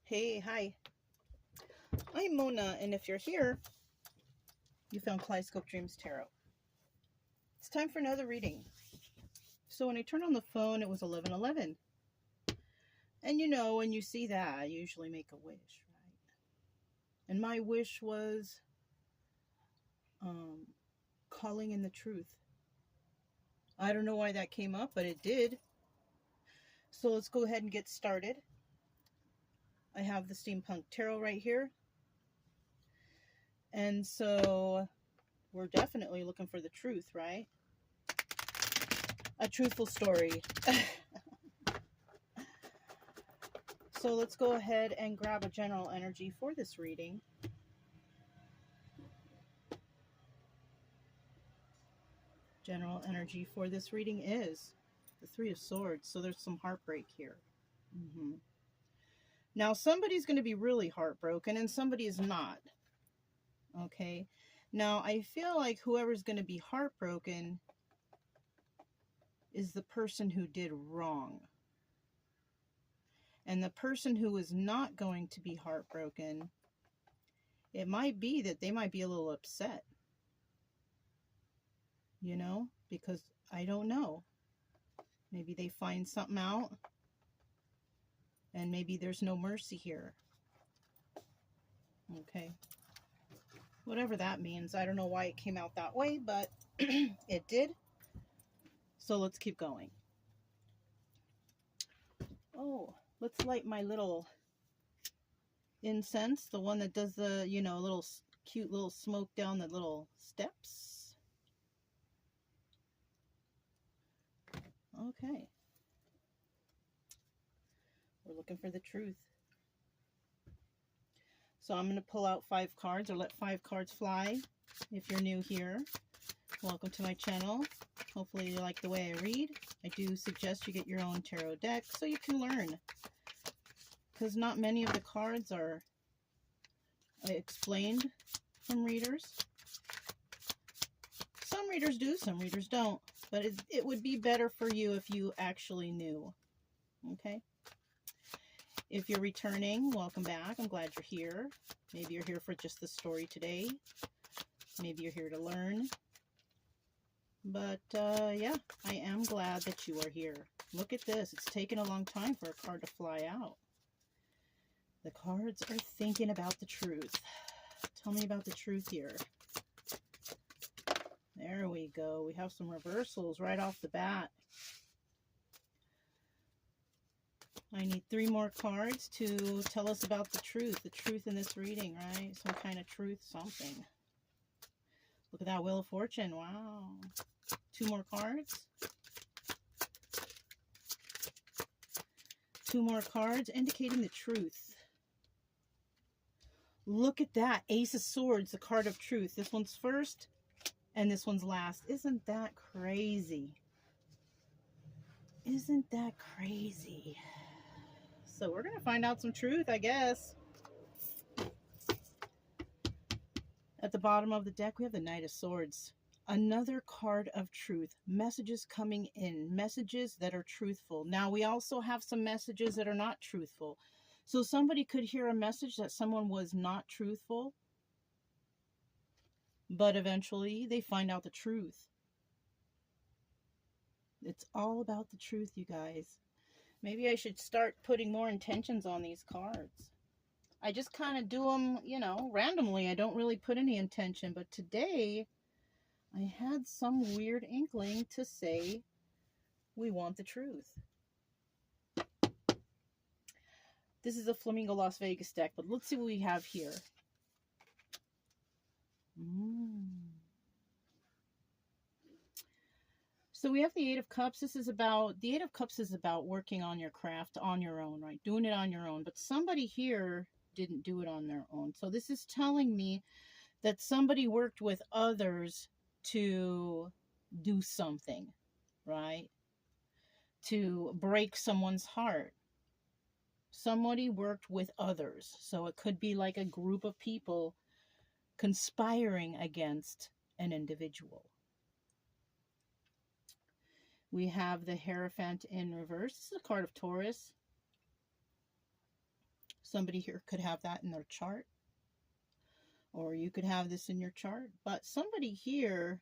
Hey, hi. I'm Mona, and if you're here, you found Kaleidoscope Dreams Tarot. It's time for another reading. So when I turned on the phone, it was 11:11. And you know, when you see that, I usually make a wish, right? And my wish was calling in the truth. I don't know why that came up, but it did. So let's go ahead and get started. I have the Steampunk Tarot right here. And so we're definitely looking for the truth, right? A truthful story. So let's go ahead and grab a general energy for this reading. General energy for this reading is the Three of Swords. So there's some heartbreak here. Now somebody's going to be really heartbroken and somebody is not. Okay. Now I feel like whoever's going to be heartbroken is the person who did wrong. And the person who is not going to be heartbroken, it might be that they might be a little upset. You know, because I don't know. Maybe they find something out and maybe there's no mercy here. Okay. Whatever that means. I don't know why it came out that way, but it did. So let's keep going. Oh, let's light my little incense. The one that does the, you know, little cute little smoke down the little steps. Okay. We're looking for the truth. So I'm going to pull out 5 cards, or let 5 cards fly. If you're new here, welcome to my channel. Hopefully you like the way I read. I do suggest you get your own tarot deck so you can learn. Because not many of the cards are explained from readers. Some readers do, some readers don't. But it would be better for you if you actually knew. Okay? If you're returning, welcome back. I'm glad you're here. Maybe you're here for just the story today. Maybe you're here to learn. But, yeah, I am glad that you are here. Look at this. It's taken a long time for a card to fly out. The cards are thinking about the truth. Tell me about the truth here. There we go. We have some reversals right off the bat. I need 3 more cards to tell us about the truth in this reading, right? Some kind of truth, something. Look at that Wheel of Fortune. Wow. 2 more cards. 2 more cards indicating the truth. Look at that. Ace of Swords, the card of truth. This one's first and this one's last. Isn't that crazy? Isn't that crazy? So we're going to find out some truth, I guess. At the bottom of the deck, we have the Knight of Swords. Another card of truth. Messages coming in. Messages that are truthful. Now, we also have some messages that are not truthful. So somebody could hear a message that someone was not truthful, but eventually they find out the truth. It's all about the truth, you guys. Maybe I should start putting more intentions on these cards. I just kind of do them, you know, randomly. I don't really put any intention, but today I had some weird inkling to say we want the truth. This is a Flamingo Las Vegas deck, but let's see what we have here. So we have the Eight of Cups. The Eight of Cups is about working on your craft on your own, right? Doing it on your own. But somebody here didn't do it on their own. So this is telling me that somebody worked with others to do something, right? To break someone's heart. Somebody worked with others. So it could be like a group of people conspiring against an individual. We have the Hierophant in reverse. This is a card of Taurus. Somebody here could have that in their chart, or you could have this in your chart. But somebody here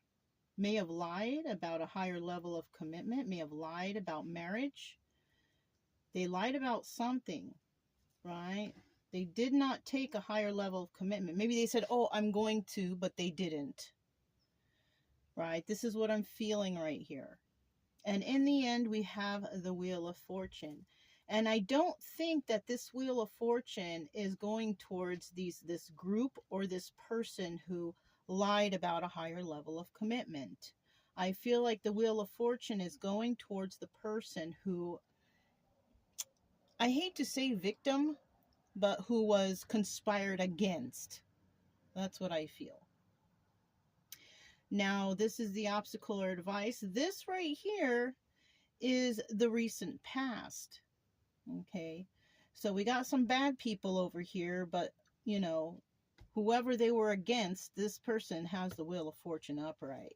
may have lied about a higher level of commitment, may have lied about marriage. They lied about something, right? They did not take a higher level of commitment. Maybe they said, oh, I'm going to, but they didn't, right? This is what I'm feeling right here. And in the end, we have the Wheel of Fortune. And I don't think that this Wheel of Fortune is going towards this group or this person who lied about a higher level of commitment. I feel like the Wheel of Fortune is going towards the person who, I hate to say victim, but who was conspired against. That's what I feel. Now, this is the obstacle or advice. This right here is the recent past. Okay, so we got some bad people over here, but, you know, whoever they were against, this person has the Wheel of Fortune upright.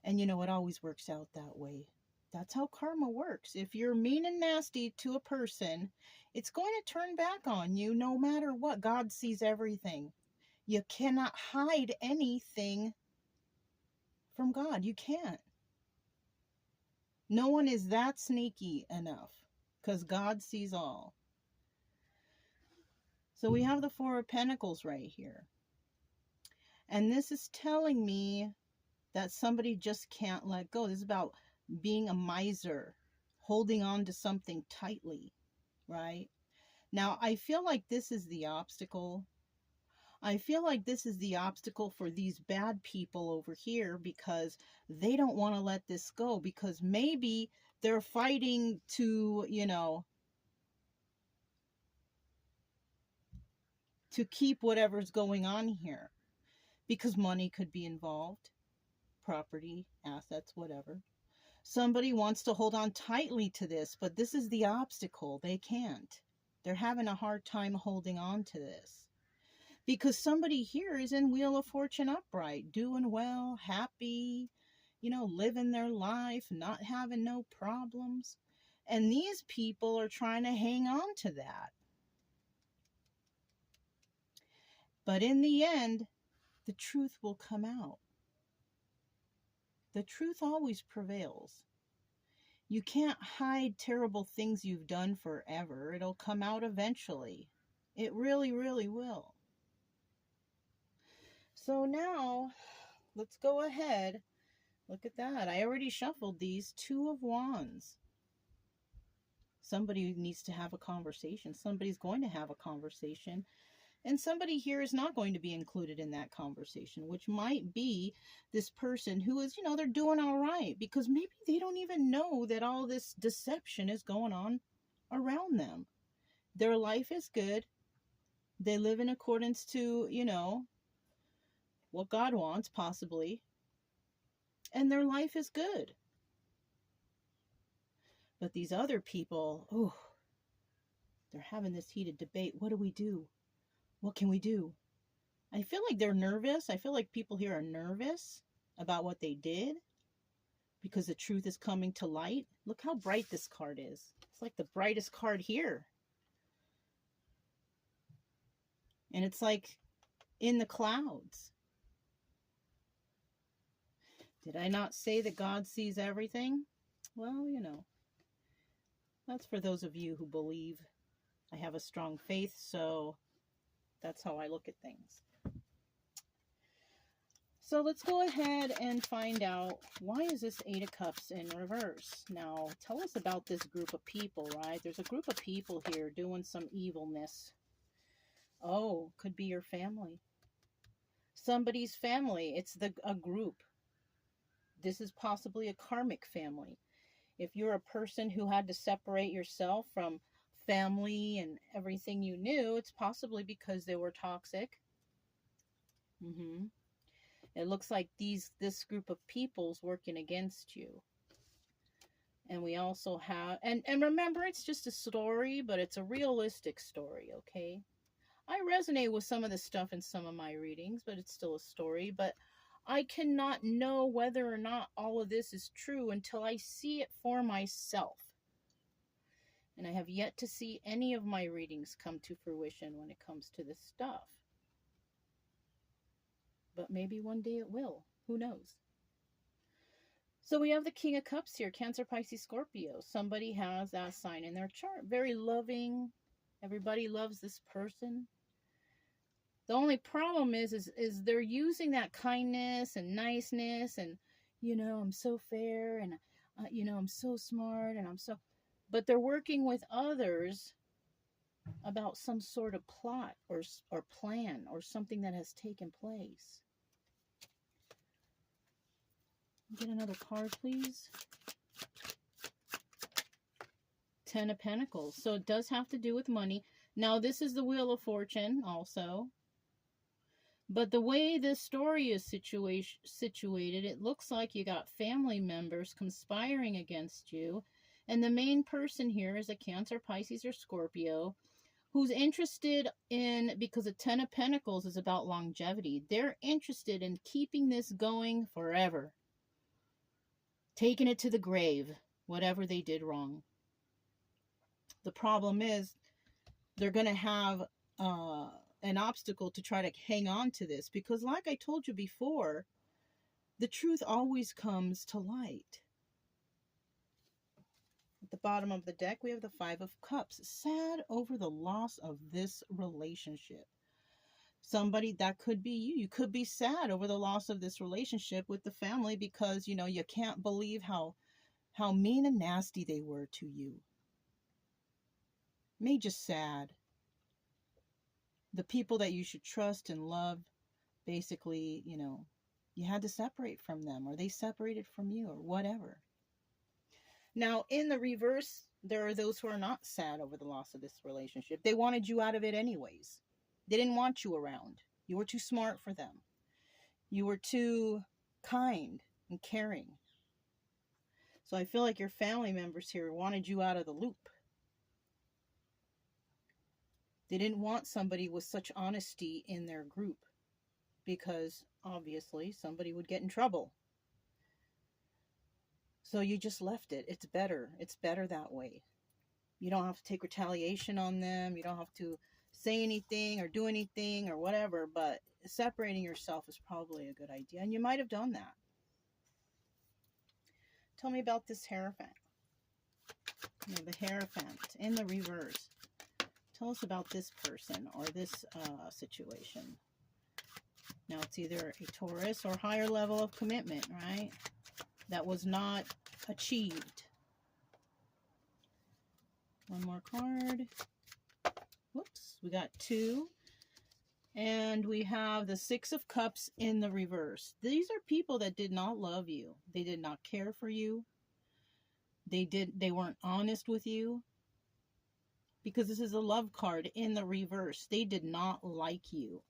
And, you know, it always works out that way. That's how karma works. If you're mean and nasty to a person, it's going to turn back on you no matter what. God sees everything. You cannot hide anything from God. You can't. No one is that sneaky enough, because God sees all. So we have the Four of Pentacles right here. And this is telling me that somebody just can't let go. This is about being a miser, holding on to something tightly, right? Now, I feel like this is the obstacle. I feel like this is the obstacle for these bad people over here, because they don't want to let this go, because maybe they're fighting to, you know, to keep whatever's going on here, because money could be involved, property, assets, whatever. Somebody wants to hold on tightly to this, but this is the obstacle. They can't. They're having a hard time holding on to this. Because somebody here is in Wheel of Fortune upright, doing well, happy, you know, living their life, not having no problems. And these people are trying to hang on to that. But in the end, the truth will come out. The truth always prevails. You can't hide terrible things you've done forever. It'll come out eventually. It really, really will. So now, let's go ahead. Look at that. I already shuffled these. Two of Wands. Somebody needs to have a conversation. Somebody's going to have a conversation. And somebody here is not going to be included in that conversation, which might be this person who is, you know, they're doing all right, because maybe they don't even know that all this deception is going on around them. Their life is good. They live in accordance to, you know, what God wants, possibly. And their life is good. But these other people, oh, they're having this heated debate. What do we do? What can we do? I feel like they're nervous. I feel like people here are nervous about what they did, because the truth is coming to light. Look how bright this card is. It's like the brightest card here. And it's like in the clouds. Did I not say that God sees everything? Well, you know, that's for those of you who believe. I have a strong faith, so that's how I look at things. So let's go ahead and find out, why is this Eight of Cups in reverse? Now, tell us about this group of people, right? There's a group of people here doing some evilness. Oh, could be your family. Somebody's family. It's a group. This is possibly a karmic family. If you're a person who had to separate yourself from family and everything you knew, it's possibly because they were toxic. It looks like this group of people's working against you. And we also have, and remember, it's just a story, but it's a realistic story, okay? I resonate with some of the stuff in some of my readings, but it's still a story. But I cannot know whether or not all of this is true until I see it for myself. And I have yet to see any of my readings come to fruition when it comes to this stuff. But maybe one day it will. Who knows? So we have the King of Cups here, Cancer, Pisces, Scorpio. Somebody has that sign in their chart. Very loving. Everybody loves this person. The only problem is they're using that kindness and niceness and, I'm so fair and, I'm so smart and but they're working with others about some sort of plot or plan or something that has taken place. Get another card, please. Ten of Pentacles. So it does have to do with money. Now, this is the Wheel of Fortune also. But the way this story is situated, it looks like you got family members conspiring against you. And the main person here is a Cancer, Pisces, or Scorpio who's interested in, because the Ten of Pentacles is about longevity, they're interested in keeping this going forever. Taking it to the grave, whatever they did wrong. The problem is they're going to have an obstacle to try to hang on to this, because like I told you before, the truth always comes to light. At the bottom of the deck, we have the Five of Cups. Sad over the loss of this relationship. Somebody, that could be you. You could be sad over the loss of this relationship with the family because, you can't believe how mean and nasty they were to you. Made you sad. The people that you should trust and love, basically, you had to separate from them, or they separated from you, or whatever. Now, in the reverse, there are those who are not sad over the loss of this relationship. They wanted you out of it anyways. They didn't want you around. You were too smart for them. You were too kind and caring. So I feel like your family members here wanted you out of the loop. They didn't want somebody with such honesty in their group, because obviously somebody would get in trouble. So you just left it. It's better. It's better that way. You don't have to take retaliation on them. You don't have to say anything or do anything or whatever, but separating yourself is probably a good idea. And you might have done that. Tell me about this Hierophant. The Hierophant in the reverse. Tell us about this person or this situation. Now, it's either a Taurus or higher level of commitment, right? That was not achieved. One more card. Whoops, we got two. And we have the Six of Cups in the reverse. These are people that did not love you. They did not care for you. They weren't honest with you. Because this is a love card in the reverse. They did not like you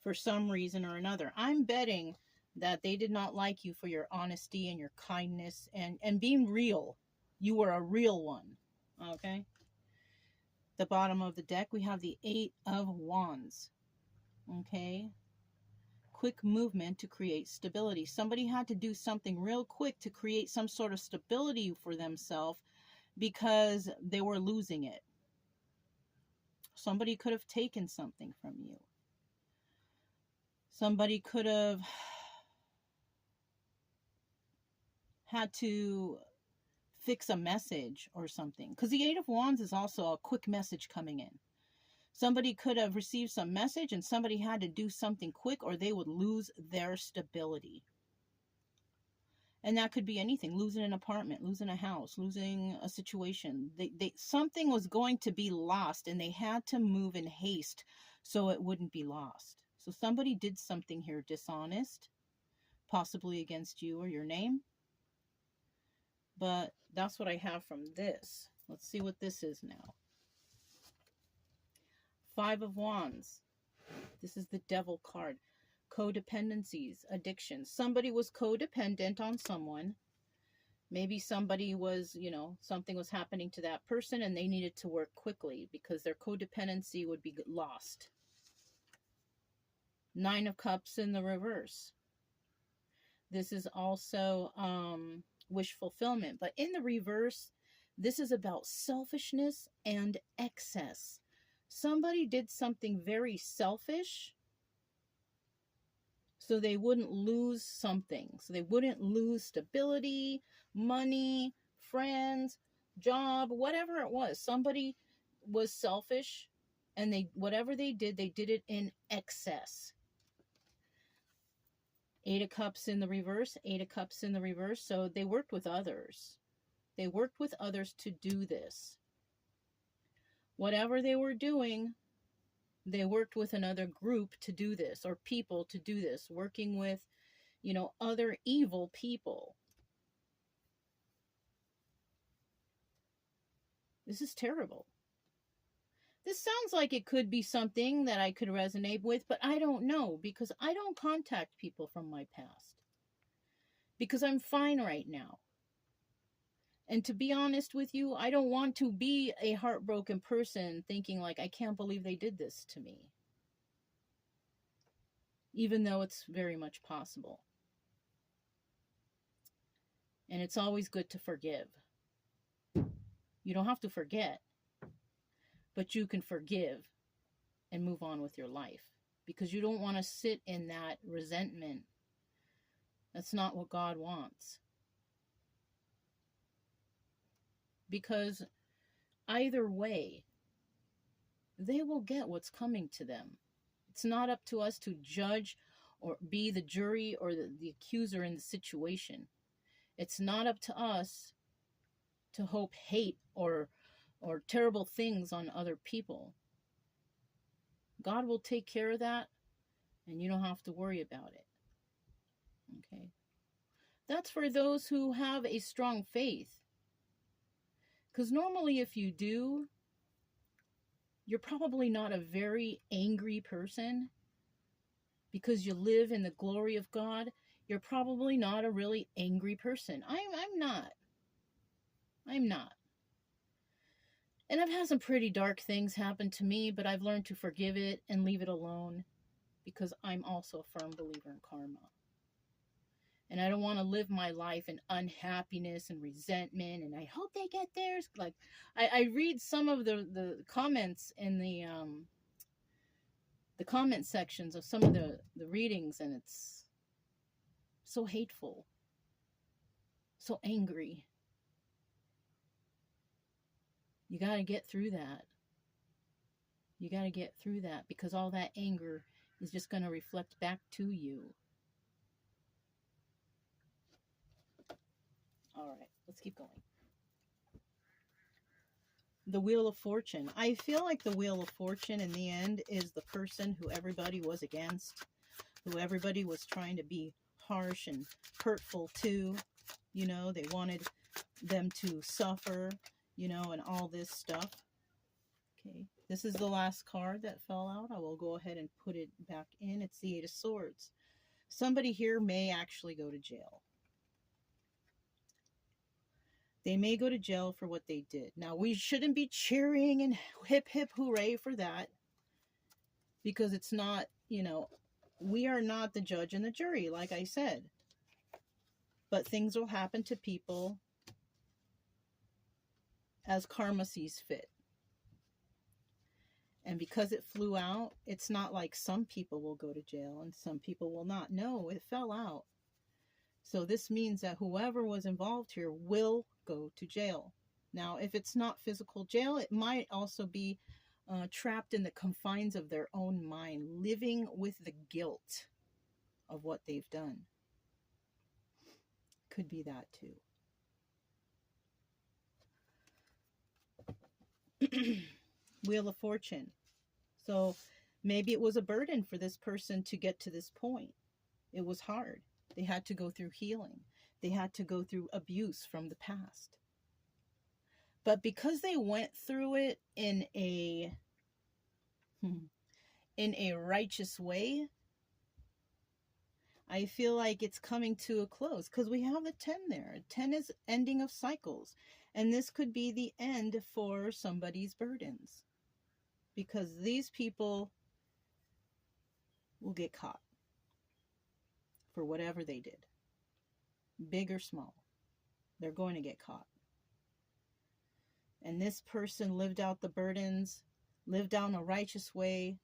for some reason or another. I'm betting that they did not like you for your honesty and your kindness and being real. You were a real one. Okay? The bottom of the deck, we have the Eight of Wands. Okay? Quick movement to create stability. Somebody had to do something real quick to create some sort of stability for themselves because they were losing it. Somebody could have taken something from you. Somebody could have had to fix a message or something. Because the Eight of Wands is also a quick message coming in. Somebody could have received some message and somebody had to do something quick or they would lose their stability. And that could be anything. Losing an apartment, losing a house, losing a situation. Something was going to be lost and they had to move in haste so it wouldn't be lost. So somebody did something here dishonest, possibly against you or your name. But that's what I have from this. Let's see what this is now. Five of Wands. This is the Devil card. Codependencies, addictions. Somebody was codependent on someone. Maybe somebody was, something was happening to that person and they needed to work quickly because their codependency would be lost. Nine of Cups in the reverse. This is also wish fulfillment. But in the reverse, This is about selfishness and excess. Somebody did something very selfish so they wouldn't lose something. So they wouldn't lose stability, money, friends, job, whatever it was. Somebody was selfish, and whatever they did it in excess. 8 of Cups in the reverse, 8 of Cups in the reverse. So they worked with others. They worked with others to do this. Whatever they were doing, they worked with another group to do this, or people to do this, working with, other evil people. This is terrible. This sounds like it could be something that I could resonate with, but I don't know, because I don't contact people from my past. Because I'm fine right now. And to be honest with you, I don't want to be a heartbroken person thinking like, I can't believe they did this to me. Even though it's very much possible. And it's always good to forgive. You don't have to forget, but you can forgive and move on with your life, because you don't want to sit in that resentment. That's not what God wants. Because either way, they will get what's coming to them. It's not up to us to judge or be the jury or the accuser in the situation. It's not up to us to hope hate or terrible things on other people. God will take care of that, and you don't have to worry about it. Okay? That's for those who have a strong faith. Because normally if you do, you're probably not a very angry person. Because you live in the glory of God, you're probably not a really angry person. I'm not. I'm not. And I've had some pretty dark things happen to me, but I've learned to forgive it and leave it alone, because I'm also a firm believer in karma. And I don't want to live my life in unhappiness and resentment, and I hope they get theirs. Like, I read some of the comments in the comment sections of some of the readings, and it's so hateful, so angry. You got to get through that. You got to get through that, because all that anger is just going to reflect back to you. All right, let's keep going. The Wheel of Fortune. I feel like the Wheel of Fortune in the end is the person who everybody was against, who everybody was trying to be harsh and hurtful to. They wanted them to suffer, and all this stuff. Okay, this is the last card that fell out. I will go ahead and put it back in. It's the 8 of Swords. Somebody here may actually go to jail. They may go to jail for what they did. Now, we shouldn't be cheering and hip, hip, hooray for that. Because it's not, we are not the judge and the jury, like I said. But things will happen to people as karma sees fit. And because it flew out, it's not like some people will go to jail and some people will not. No, it fell out. So this means that whoever was involved here will go to jail. Now, if it's not physical jail, it might also be trapped in the confines of their own mind, living with the guilt of what they've done. Could be that too. Wheel of Fortune. So maybe it was a burden for this person to get to this point. It was hard. They had to go through healing. They had to go through abuse from the past. But because they went through it in a righteous way, I feel like it's coming to a close, because we have the 10 there. 10 is ending of cycles. And this could be the end for somebody's burdens, because these people will get caught for whatever they did, big or small. They're going to get caught. And this person lived out the burdens, lived down a righteous way.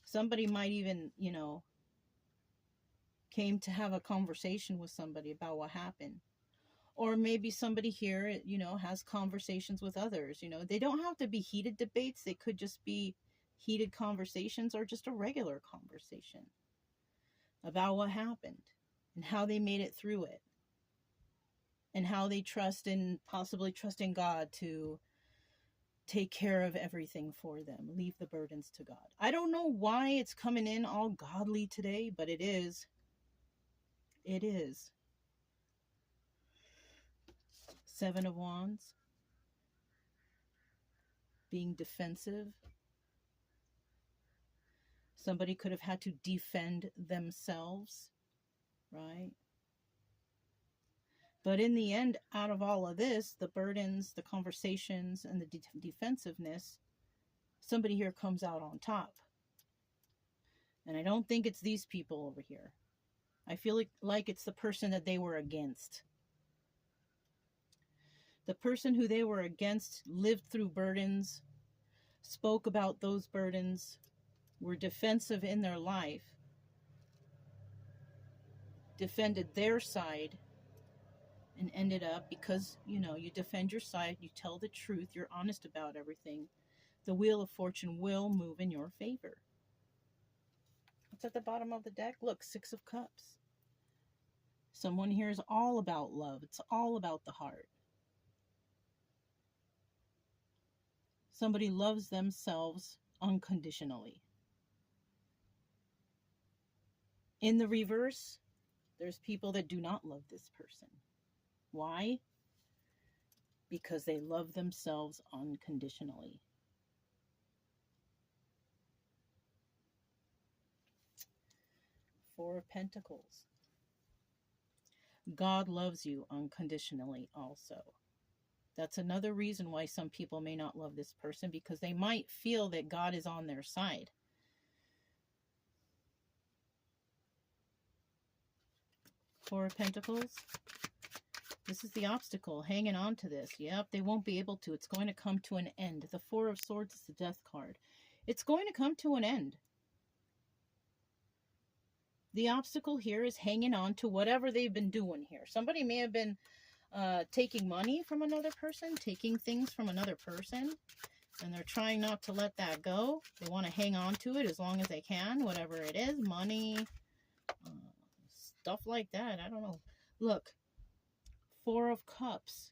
Somebody might even, came to have a conversation with somebody about what happened. Or maybe somebody here, has conversations with others. They don't have to be heated debates. They could just be heated conversations or just a regular conversation about what happened and how they made it through it and how they possibly trust in God to take care of everything for them. Leave the burdens to God. I don't know why it's coming in all godly today, but it is. It is. Seven of Wands. Being defensive. Somebody could have had to defend themselves, right? But in the end, out of all of this, the burdens, the conversations, and the defensiveness, somebody here comes out on top. And I don't think it's these people over here. I feel like it's the person that they were against. The person who they were against lived through burdens, spoke about those burdens, were defensive in their life, defended their side, and ended up, because, you defend your side, you tell the truth, you're honest about everything, the Wheel of Fortune will move in your favor. What's at the bottom of the deck? Look, Six of Cups. Someone here is all about love. It's all about the heart. Somebody loves themselves unconditionally. In the reverse, there's people that do not love this person. Why? Because they love themselves unconditionally. Four of Pentacles. God loves you unconditionally also. That's another reason why some people may not love this person, because they might feel that God is on their side. Four of Pentacles. This is the obstacle, hanging on to this. Yep, they won't be able to. It's going to come to an end. The Four of Swords is the Death card. It's going to come to an end. The obstacle here is hanging on to whatever they've been doing here. Somebody may have been taking money from another person, taking things from another person, and they're trying not to let that go. They want to hang on to it as long as they can, whatever it is, money, stuff like that. I don't know. Look, Four of Cups.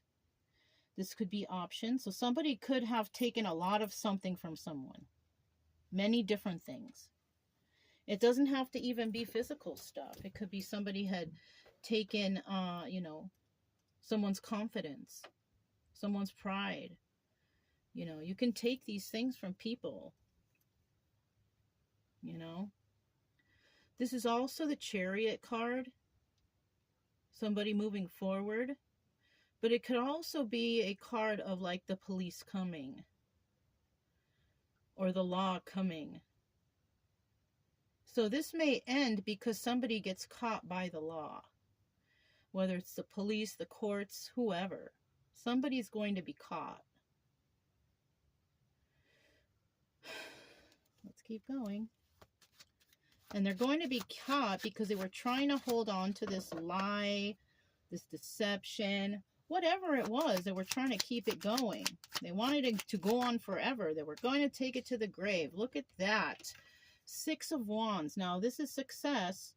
This could be options. So somebody could have taken a lot of something from someone. Many different things. It doesn't have to even be physical stuff. It could be somebody had taken, someone's confidence, someone's pride. You can take these things from people. This is also the Chariot card. Somebody moving forward. But it could also be a card of like the police coming. Or the law coming. So this may end because somebody gets caught by the law. Whether it's the police, the courts, whoever. Somebody's going to be caught. Let's keep going. And they're going to be caught because they were trying to hold on to this lie, this deception, whatever it was. They were trying to keep it going. They wanted it to go on forever. They were going to take it to the grave. Look at that. Six of Wands. Now, this is success,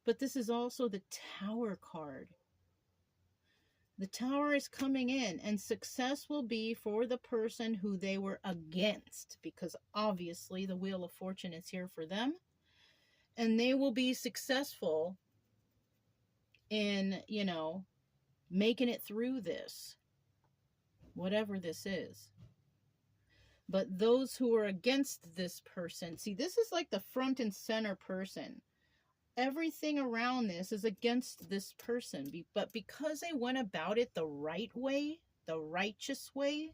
but this is also the Tower card. The Tower is coming in, and success will be for the person who they were against, because obviously the Wheel of Fortune is here for them, and they will be successful in, making it through this, whatever this is. But those who are against this person, see, this is like the front and center person. Everything around this is against this person. But because they went about it the right way, the righteous way,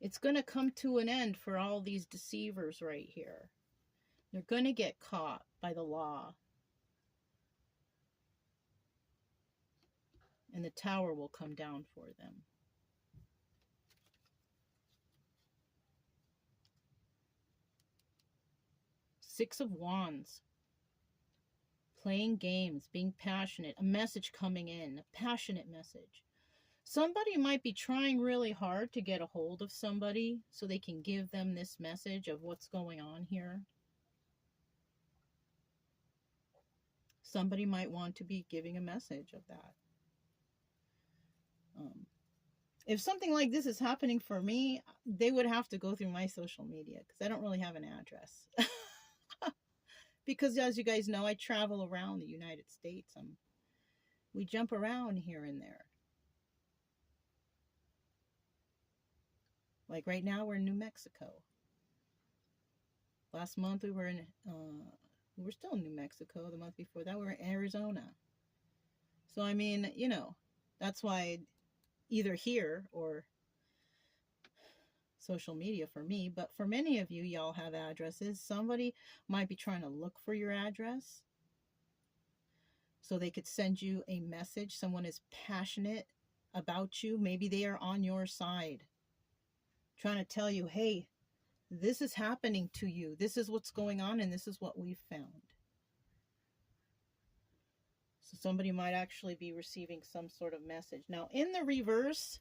it's going to come to an end for all these deceivers right here. They're going to get caught by the law. And the Tower will come down for them. Six of Wands. Playing games, being passionate, a message coming in, a passionate message. Somebody might be trying really hard to get a hold of somebody so they can give them this message of what's going on here. Somebody might want to be giving a message of that. If something like this is happening for me, they would have to go through my social media because I don't really have an address. Because as you guys know, I travel around the United States. We jump around here and there. Like right now, we're in New Mexico. Last month we were still in New Mexico. The month before that we were in Arizona. So I mean, you know, that's why either here or social media for me, but for many of you, y'all have addresses. Somebody might be trying to look for your address so they could send you a message. Someone is passionate about you. Maybe they are on your side, trying to tell you, hey, this is happening to you. This is what's going on, and this is what we've found. So somebody might actually be receiving some sort of message. Now, in the reverse,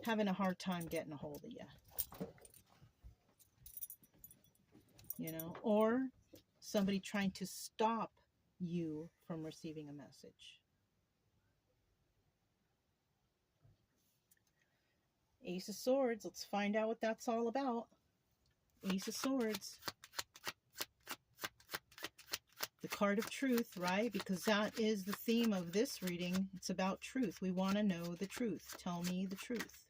having a hard time getting a hold of you. You know, or somebody trying to stop you from receiving a message. Ace of Swords. Let's find out what that's all about. Ace of Swords. The card of truth, right? Because that is the theme of this reading. It's about truth. We want to know the truth. Tell me the truth.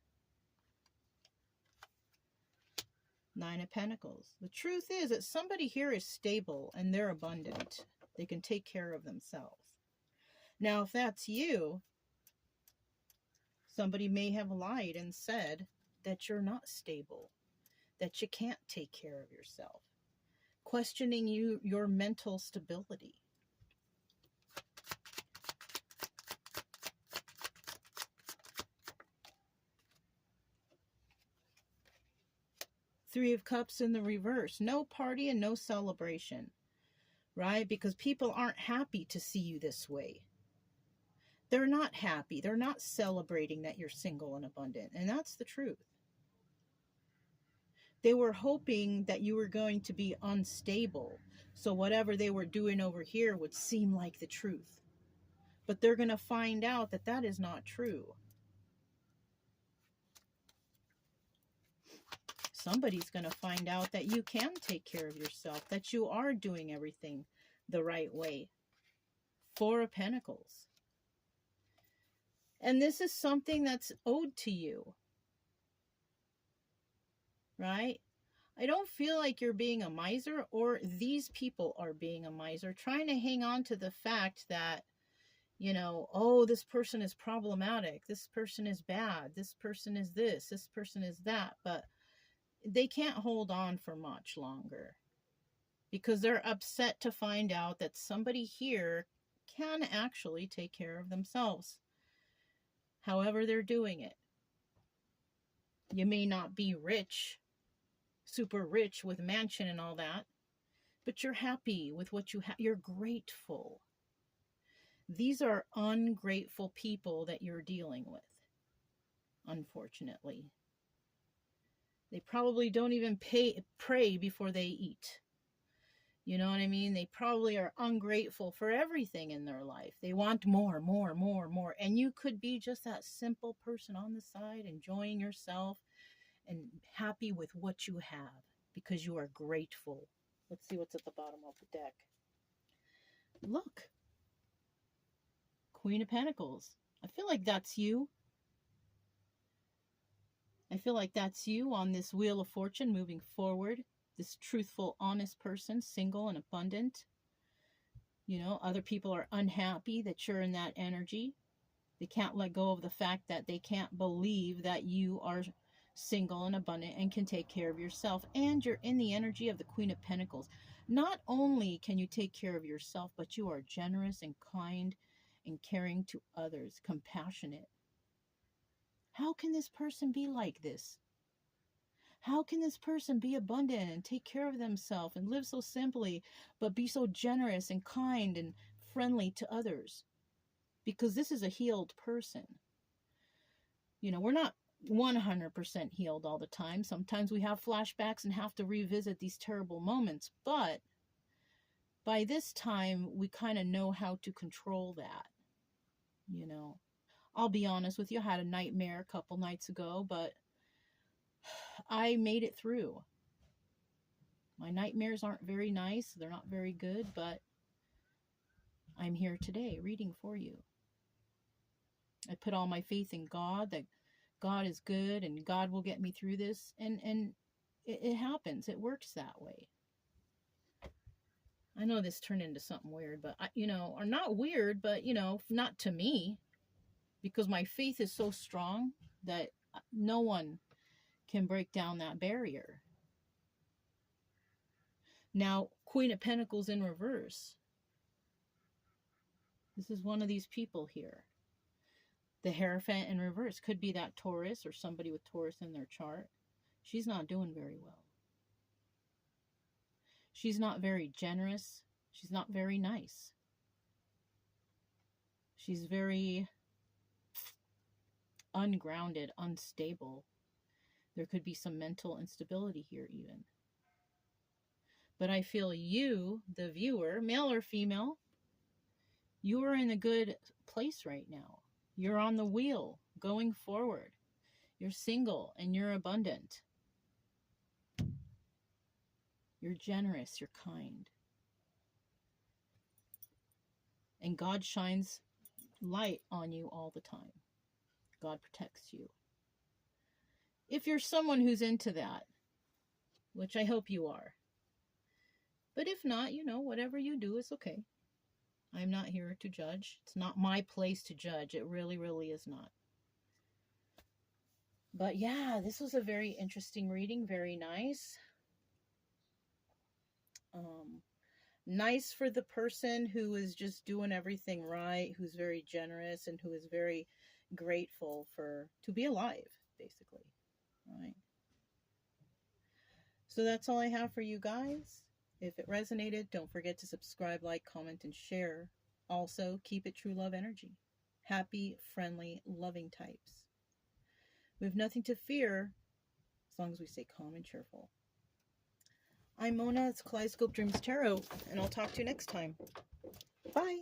Nine of Pentacles. The truth is that somebody here is stable and they're abundant. They can take care of themselves. Now, if that's you, somebody may have lied and said that you're not stable, that you can't take care of yourself, questioning your mental stability. Three of Cups in the reverse. No party and no celebration, right? Because people aren't happy to see you this way. They're not happy. They're not celebrating that you're single and abundant. And that's the truth. They were hoping that you were going to be unstable. So whatever they were doing over here would seem like the truth. But they're going to find out that that is not true. Somebody's going to find out that you can take care of yourself, that you are doing everything the right way. Four of Pentacles. And this is something that's owed to you, right? I don't feel like you're being a miser, or these people are being a miser, trying to hang on to the fact that, you know, oh, this person is problematic, this person is bad, this person is this person is that, but they can't hold on for much longer because they're upset to find out that somebody here can actually take care of themselves. However they're doing it. You may not be rich, super rich with mansion and all that, but you're happy with what you have. You're grateful. These are ungrateful people that you're dealing with, unfortunately. They probably don't even pray before they eat. You know what I mean? They probably are ungrateful for everything in their life. They want more, more, more, more. And you could be just that simple person on the side, enjoying yourself and happy with what you have because you are grateful. Let's see what's at the bottom of the deck. Look. Queen of Pentacles. I feel like that's you. I feel like that's you on this Wheel of Fortune moving forward. This truthful, honest person, single and abundant. You know, other people are unhappy that you're in that energy. They can't let go of the fact that they can't believe that you are single and abundant and can take care of yourself. And you're in the energy of the Queen of Pentacles. Not only can you take care of yourself, but you are generous and kind and caring to others, compassionate. How can this person be like this? How can this person be abundant and take care of themselves and live so simply, but be so generous and kind and friendly to others? Because this is a healed person. We're not 100% healed all the time. Sometimes we have flashbacks and have to revisit these terrible moments, but by this time, we kind of know how to control that. I'll be honest with you, I had a nightmare a couple nights ago, but I made it through. My nightmares aren't very nice. They're not very good, but I'm here today reading for you. I put all my faith in God, that God is good and God will get me through this. And it happens. It works that way. I know this turned into something weird, but, or not weird, but, not to me. Because my faith is so strong that no one can break down that barrier. Now, Queen of Pentacles in reverse. This is one of these people here. The Hierophant in reverse. Could be that Taurus or somebody with Taurus in their chart. She's not doing very well. She's not very generous. She's not very nice. She's very ungrounded, unstable. There could be some mental instability here even. But I feel you, the viewer, male or female, you are in a good place right now. You're on the wheel, going forward. You're single and you're abundant. You're generous, you're kind. And God shines light on you all the time. God protects you. If you're someone who's into that, which I hope you are. But if not, whatever you do is okay. I'm not here to judge. It's not my place to judge. It really, really is not. But yeah, this was a very interesting reading. Very nice. Nice for the person who is just doing everything right, who's very generous and who is very grateful to be alive, basically. Right? So that's all I have for you guys. If it resonated, don't forget to subscribe, like, comment, and share. Also, keep it true love energy. Happy, friendly, loving types. We have nothing to fear as long as we stay calm and cheerful. I'm Mona. It's Kaleidoscope Dreams Tarot, and I'll talk to you next time. Bye.